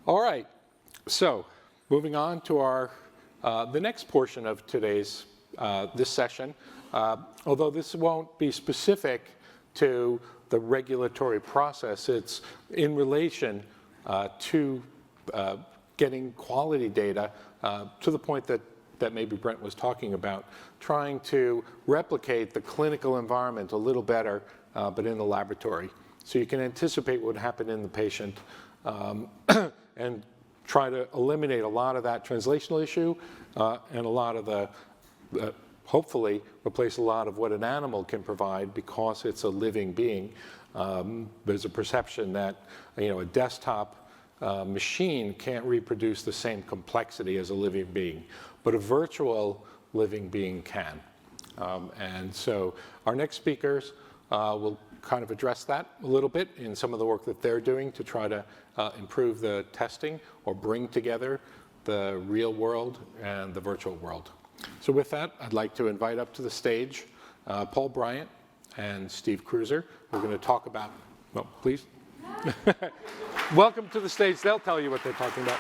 All right, so moving on to our the next portion of today's this session. Although this won't be specific to the regulatory process, it's in relation to getting quality data to the point that maybe Brent was talking about, trying to replicate the clinical environment a little better, but in the laboratory. So you can anticipate what would happen in the patient and try to eliminate a lot of that translational issue and a lot of the hopefully replace a lot of what an animal can provide because it's a living being. There's a perception that a desktop machine can't reproduce the same complexity as a living being, but a virtual living being can. And so our next speakers will kind of address that a little bit in some of the work that they're doing to try to improve the testing or bring together the real world and the virtual world. So with that, I'd like to invite up to the stage Paul Briant and Steve Kreuzer. We're going to talk about, well, please. Welcome to the stage. They'll tell you what they're talking about.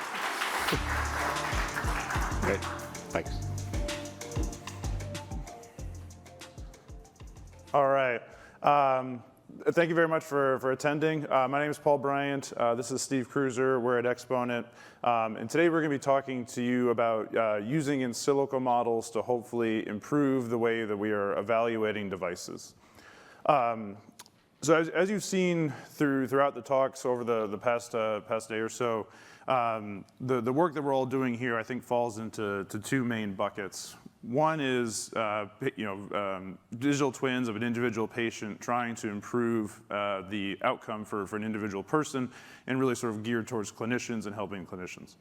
Great. Thanks. All right. Thank you very much for attending. My name is Paul Briant. This is Steve Kreuzer. We're at Exponent. And today we're going to be talking to you about using in silico models to hopefully improve the way that we are evaluating devices. So as you've seen throughout the talks over the past day or so, the work that we're all doing here I think falls into two main buckets. One is digital twins of an individual patient trying to improve the outcome for an individual person and really sort of geared towards clinicians and helping clinicians.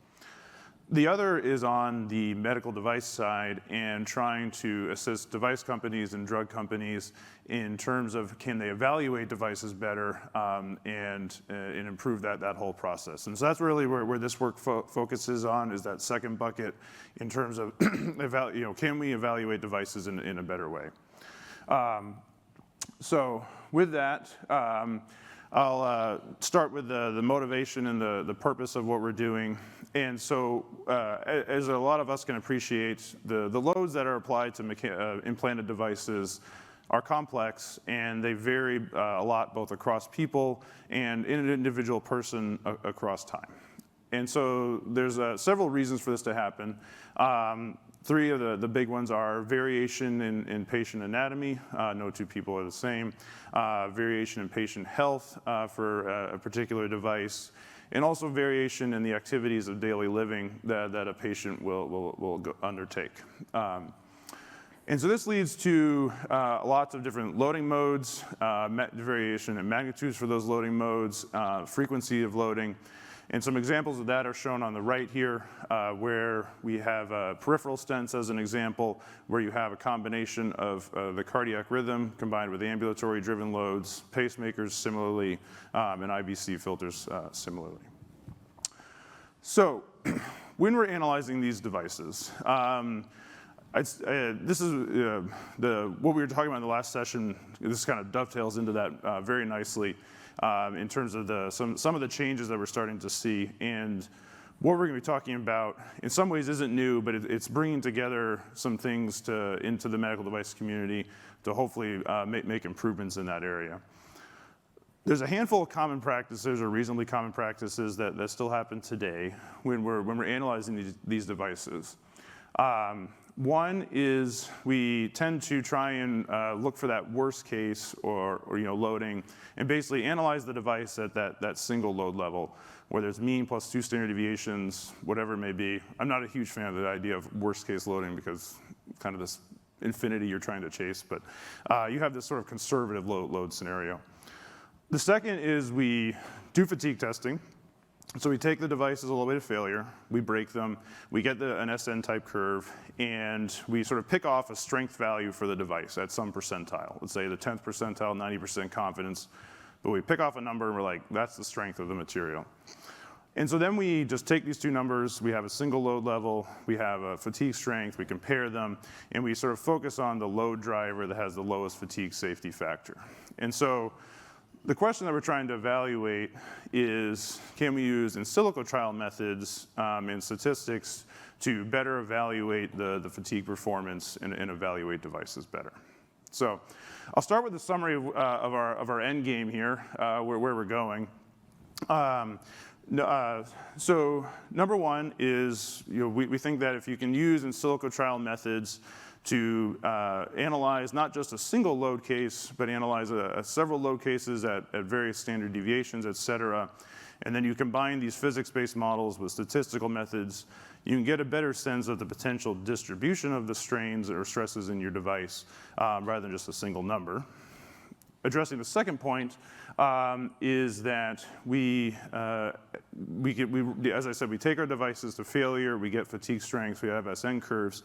The other is on the medical device side and trying to assist device companies and drug companies in terms of can they evaluate devices better and improve that whole process. And so that's really where this work focuses on, is that second bucket in terms of can we evaluate devices in a better way. So with that, I'll start with the motivation and the purpose of what we're doing. And so as a lot of us can appreciate, the loads that are applied to implanted devices are complex, and they vary a lot both across people and in an individual person across time. And so there's several reasons for this to happen. Three of the big ones are variation in patient anatomy. No two people are the same. Variation in patient health for a particular device. And also variation in the activities of daily living that a patient will undertake. And so this leads to lots of different loading modes, variation in magnitudes for those loading modes, frequency of loading. And some examples of that are shown on the right here, where we have peripheral stents as an example, where you have a combination of the cardiac rhythm combined with ambulatory driven loads, pacemakers similarly, and IVC filters similarly. So when we're analyzing these devices, this is what we were talking about in the last session. This kind of dovetails into that very nicely. In terms of some of the changes that we're starting to see. And what we're going to be talking about in some ways isn't new, but it's bringing together some things into the medical device community to hopefully make improvements in that area. There's a handful of common practices or reasonably common practices that still happen today when we're analyzing these devices. One is we tend to try and look for that worst case or loading and basically analyze the device at that single load level, whether it's mean plus 2 standard deviations, whatever it may be. I'm not a huge fan of the idea of worst case loading because kind of this infinity you're trying to chase, but you have this sort of conservative load scenario. The second is we do fatigue testing. So we take the devices all the way to failure, we break them, we get an SN type curve, and we sort of pick off a strength value for the device at some percentile. Let's say the 10th percentile, 90% confidence, but we pick off a number and we're like, that's the strength of the material. And so then we just take these two numbers, we have a single load level, we have a fatigue strength, we compare them, and we sort of focus on the load driver that has the lowest fatigue safety factor. And so the question that we're trying to evaluate is, can we use in silico trial methods and statistics to better evaluate the fatigue performance and evaluate devices better? So I'll start with a summary of our end game here, where we're going. So number one is, we think that if you can use in silico trial methods to analyze not just a single load case, but analyze several load cases at various standard deviations, et cetera, and then you combine these physics-based models with statistical methods, you can get a better sense of the potential distribution of the strains or stresses in your device rather than just a single number. Addressing the second point is that as I said, we take our devices to failure, we get fatigue strengths, we have SN curves,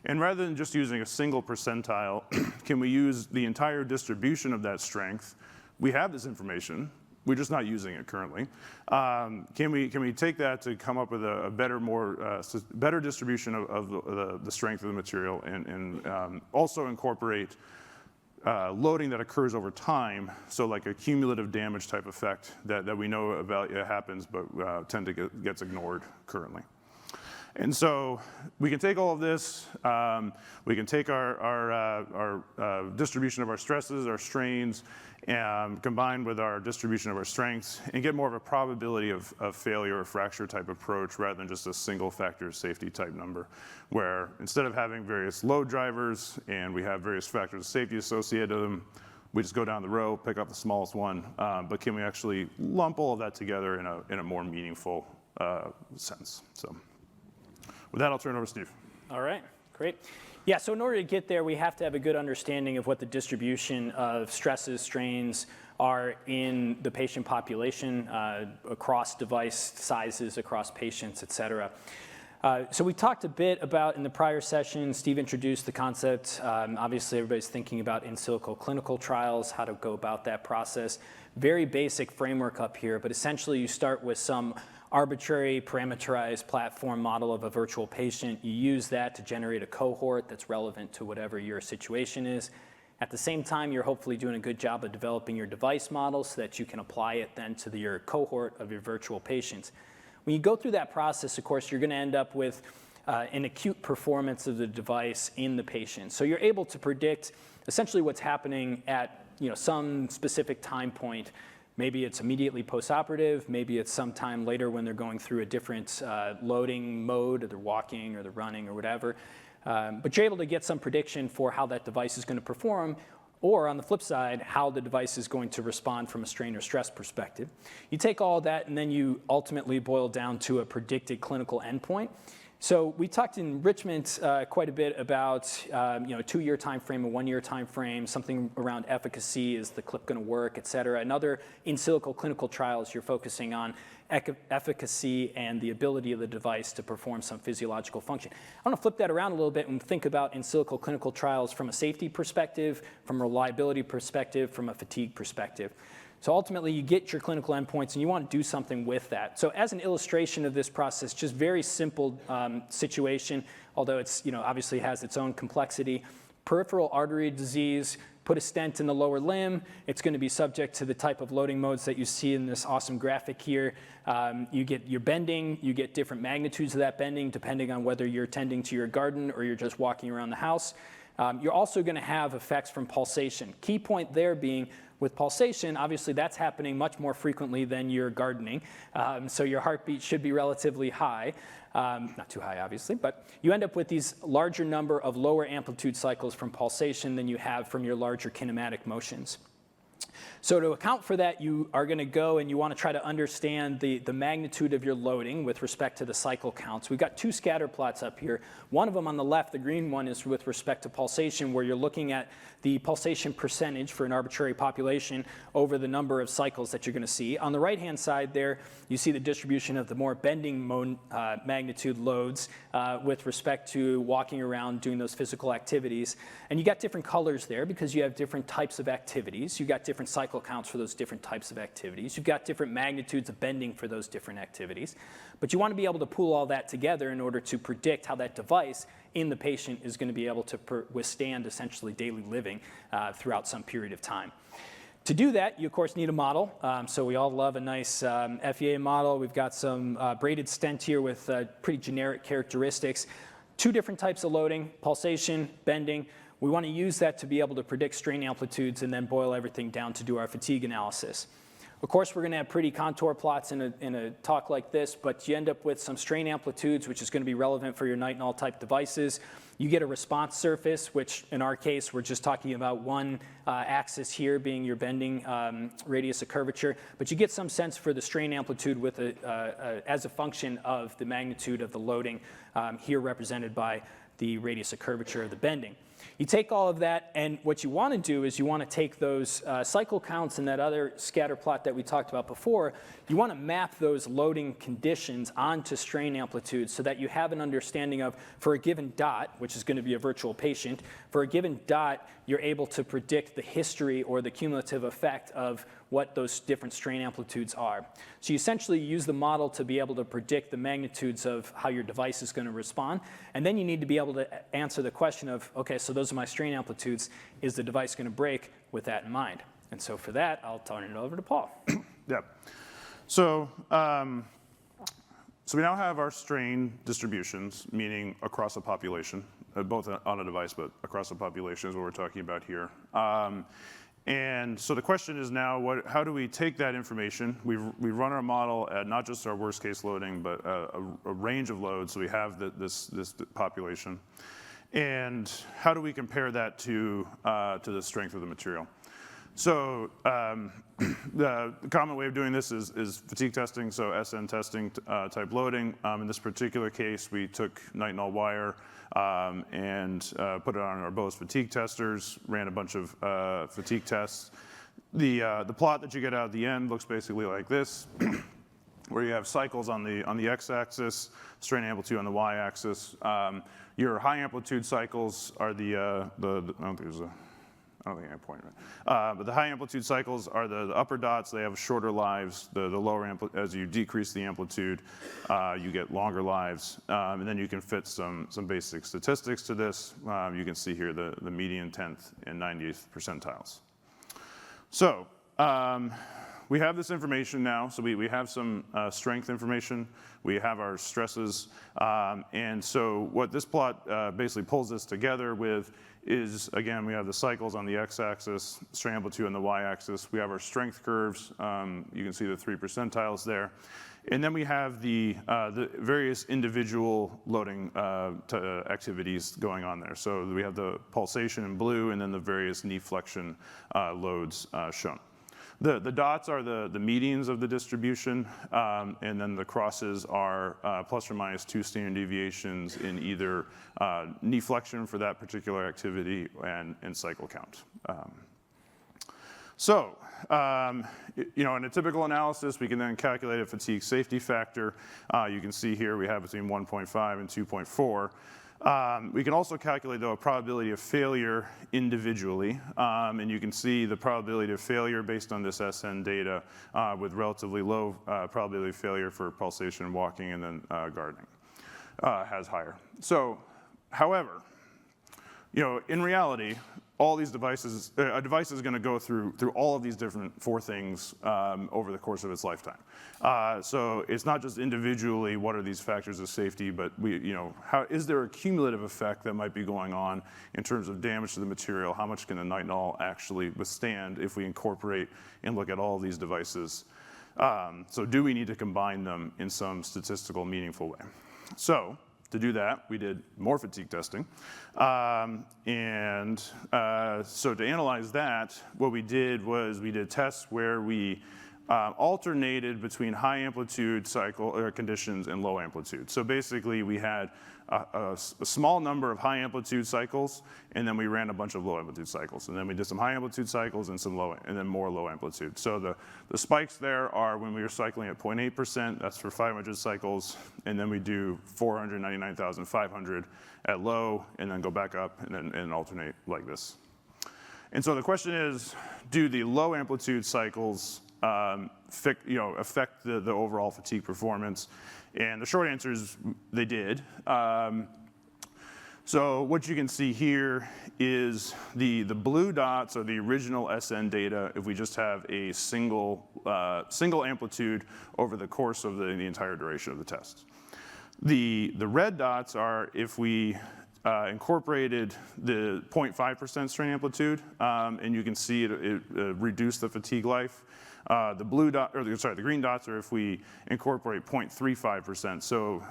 and rather than just using a single percentile, can we use the entire distribution of that strength? We have this information, we're just not using it currently. Can we take that to come up with a better, better distribution of the strength of the material and also incorporate loading that occurs over time, so like a cumulative damage type effect that we know happens but tend to gets ignored currently. And so we can take all of this, we can take our distribution of our stresses, our strains, and combined with our distribution of our strengths, and get more of a probability of failure or fracture type approach rather than just a single factor safety type number, where instead of having various load drivers and we have various factors of safety associated with them, we just go down the row, pick up the smallest one, but can we actually lump all of that together in a more meaningful sense? So with that, I'll turn it over to Steve. All right, great. Yeah, so in order to get there, we have to have a good understanding of what the distribution of stresses, strains are in the patient population, across device sizes, across patients, et cetera. So we talked a bit about, in the prior session, Steve introduced the concept. Obviously, everybody's thinking about in silico clinical trials, how to go about that process. Very basic framework up here, but essentially you start with some arbitrary parameterized platform model of a virtual patient. You use that to generate a cohort that's relevant to whatever your situation is. At the same time, you're hopefully doing a good job of developing your device model so that you can apply it then to your cohort of your virtual patients. When you go through that process, of course, you're going to end up with an acute performance of the device in the patient. So you're able to predict essentially what's happening at some specific time point. Maybe it's immediately postoperative, maybe it's sometime later when they're going through a different loading mode, or they're walking or they're running or whatever. But you're able to get some prediction for how that device is going to perform, or on the flip side, how the device is going to respond from a strain or stress perspective. You take all that and then you ultimately boil down to a predicted clinical endpoint. So we talked in enrichment quite a bit about a 2-year time frame, a 1-year time frame, something around efficacy, is the clip going to work, et cetera. And other in silico clinical trials, you're focusing on efficacy and the ability of the device to perform some physiological function. I want to flip that around a little bit and think about in silico clinical trials from a safety perspective, from a reliability perspective, from a fatigue perspective. So ultimately, you get your clinical endpoints, and you want to do something with that. So as an illustration of this process, just very simple situation, although it's obviously has its own complexity. Peripheral artery disease, put a stent in the lower limb. It's going to be subject to the type of loading modes that you see in this awesome graphic here. You get your bending. You get different magnitudes of that bending, depending on whether you're tending to your garden or you're just walking around the house. You're also going to have effects from pulsation. Key point there being, with pulsation, obviously that's happening much more frequently than you're gardening, so your heartbeat should be relatively high. Not too high, obviously, but you end up with these larger number of lower amplitude cycles from pulsation than you have from your larger kinematic motions. So to account for that, you are going to go and you want to try to understand the magnitude of your loading with respect to the cycle counts. We've got 2 scatter plots up here. One of them on the left, the green one, is with respect to pulsation, where you're looking at the pulsation percentage for an arbitrary population over the number of cycles that you're going to see. On the right-hand side there, you see the distribution of the more bending magnitude loads with respect to walking around doing those physical activities. And you got different colors there because you have different types of activities. You got different cycle counts for those different types of activities. You've got different magnitudes of bending for those different activities. But you want to be able to pool all that together in order to predict how that device in the patient is going to be able to withstand essentially daily living throughout some period of time. To do that, you of course need a model. So we all love a nice FEA model. We've got some braided stent here with pretty generic characteristics. Two different types of loading, pulsation, bending. We want to use that to be able to predict strain amplitudes and then boil everything down to do our fatigue analysis. Of course, we're going to have pretty contour plots in a talk like this, but you end up with some strain amplitudes, which is going to be relevant for your nitinol type devices. You get a response surface, which in our case, we're just talking about one axis here being your bending radius of curvature, but you get some sense for the strain amplitude with as a function of the magnitude of the loading, here represented by the radius of curvature of the bending. You take all of that, and what you want to do is you want to take those cycle counts and that other scatter plot that we talked about before. You want to map those loading conditions onto strain amplitudes so that you have an understanding of, for a given dot, which is going to be a virtual patient, for a given dot, you're able to predict the history or the cumulative effect of what those different strain amplitudes are. So you essentially use the model to be able to predict the magnitudes of how your device is going to respond. And then you need to be able to answer the question of, okay, so those are my strain amplitudes. Is the device going to break with that in mind? And so for that, I'll turn it over to Paul. Yeah. So, so we now have our strain distributions, meaning across a population, both on a device, but across a population is what we're talking about here. And so the question is now, how do we take that information? We run our model at not just our worst case loading, but a range of loads. So we have this population. And how do we compare that to the strength of the material? So the common way of doing this is fatigue testing, so SN testing type loading. In this particular case, we took nitinol wire and put it on our Bose fatigue testers, ran a bunch of fatigue tests. The plot that you get out at the end looks basically like this, where you have cycles on the x-axis, strain amplitude on the y-axis. Your high amplitude cycles are I don't think I point right. But the high amplitude cycles are the upper dots. They have shorter lives. The lower amplitude, as you decrease the amplitude, you get longer lives. And then you can fit some basic statistics to this. You can see here the median 10th and 90th percentiles. So we have this information now. So we have some strength information. We have our stresses. And so what this plot basically pulls this together with is, again, we have the cycles on the x-axis, strain amplitude on the y-axis. We have our strength curves. You can see the 3 percentiles there. And then we have the various individual loading activities going on there. So we have the pulsation in blue and then the various knee flexion loads shown. The dots are the medians of the distribution, and then the crosses are plus or minus 2 standard deviations in either knee flexion for that particular activity and cycle count. So, in a typical analysis, we can then calculate a fatigue safety factor. You can see here we have between 1.5 and 2.4. We can also calculate, though, a probability of failure individually, and you can see the probability of failure based on this SN data with relatively low probability of failure for pulsation, walking, and then gardening has higher. So, however, in reality, all these devices, a device is going to go through all of these different 4 things over the course of its lifetime. So it's not just individually what are these factors of safety, but how is there a cumulative effect that might be going on in terms of damage to the material? How much can the nitinol actually withstand if we incorporate and look at all of these devices? So do we need to combine them in some statistical meaningful way? So to do that, we did more fatigue testing. So to analyze that, what we did was we did tests where we alternated between high amplitude cycle conditions and low amplitude. So basically, we had a small number of high amplitude cycles, and then we ran a bunch of low amplitude cycles. And then we did some high amplitude cycles and and then more low amplitude. So the spikes there are when we were cycling at 0.8%, that's for 500 cycles, and then we do 499,500 at low, and then go back up and alternate like this. And so the question is, do the low amplitude cycles affect the overall fatigue performance? And the short answer is they did. So what you can see here is the blue dots are the original SN data if we just have a single amplitude over the course of the entire duration of the test. The red dots are if we incorporated the 0.5% strain amplitude, and you can see it reduced the fatigue life. The green dots are if we incorporate 0.35%. So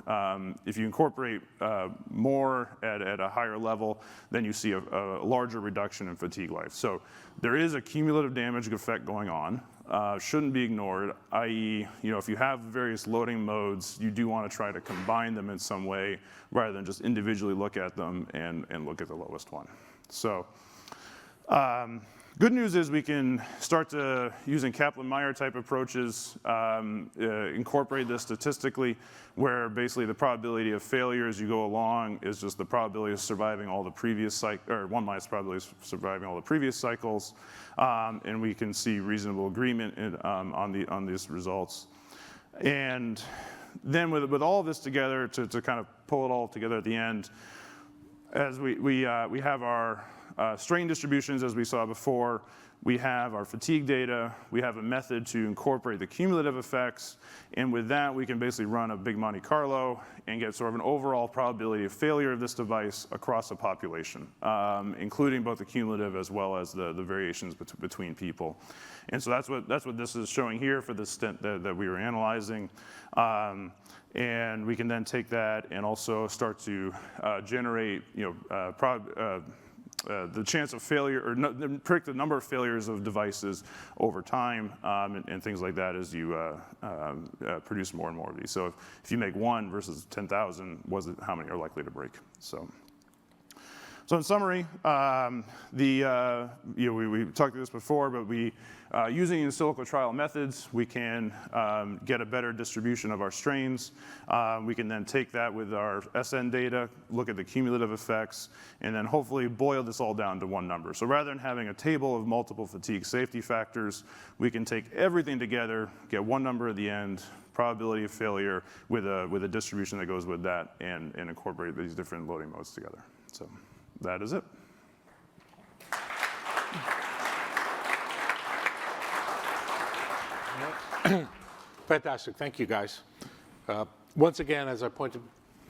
if you incorporate more at a higher level, then you see a larger reduction in fatigue life. So there is a cumulative damage effect going on. Shouldn't be ignored, i.e., if you have various loading modes, you do want to try to combine them in some way rather than just individually look at them and look at the lowest one. So good news is we can start to, using Kaplan-Meier type approaches, incorporate this statistically, where basically the probability of failure as you go along is just the probability of surviving all the previous cycles, or 1 minus probability of surviving all the previous cycles, and we can see reasonable agreement on these results. And then with all of this together, to kind of pull it all together at the end, as we have our strain distributions, as we saw before, we have our fatigue data, we have a method to incorporate the cumulative effects, and with that we can basically run a big Monte Carlo and get sort of an overall probability of failure of this device across a population, including both the cumulative as well as the variations between people. And so that's what this is showing here for the stent that we were analyzing. And we can then take that and also start to generate, the chance of failure, or predict the number of failures of devices over time, and things like that as you produce more and more of these. So if you make one versus 10,000, how many are likely to break? So in summary, we talked about this before, but using in silico trial methods, we can get a better distribution of our strains. We can then take that with our SN data, look at the cumulative effects, and then hopefully boil this all down to one number. So rather than having a table of multiple fatigue safety factors, we can take everything together, get one number at the end, probability of failure with a distribution that goes with that, and incorporate these different loading modes together. So that is it. Fantastic. Thank you, guys. Once again, as I pointed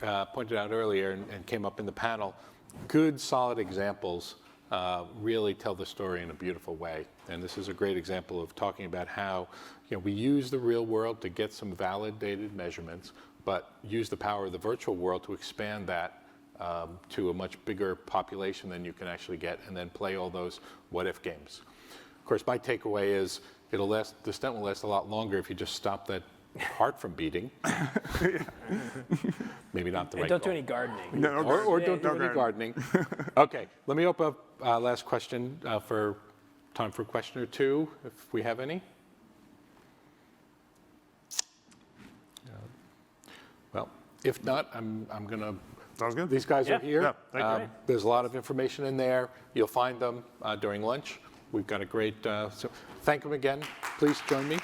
out earlier and came up in the panel, good, solid examples really tell the story in a beautiful way. And this is a great example of talking about how we use the real world to get some validated measurements, but use the power of the virtual world to expand that to a much bigger population than you can actually get, and then play all those what-if games. Of course, my takeaway is the stent will last a lot longer if you just stop that heart from beating. Maybe not the right Don't goal. do any gardening. No, Or don't do any gardening. Okay, let me open up last question for time for a question or two, if we have any. Well, if not, I'm going to. Sounds good. These guys are here. Yeah, thank you. There's a lot of information in there. You'll find them during lunch. We've got a great. So thank them again. Please join me.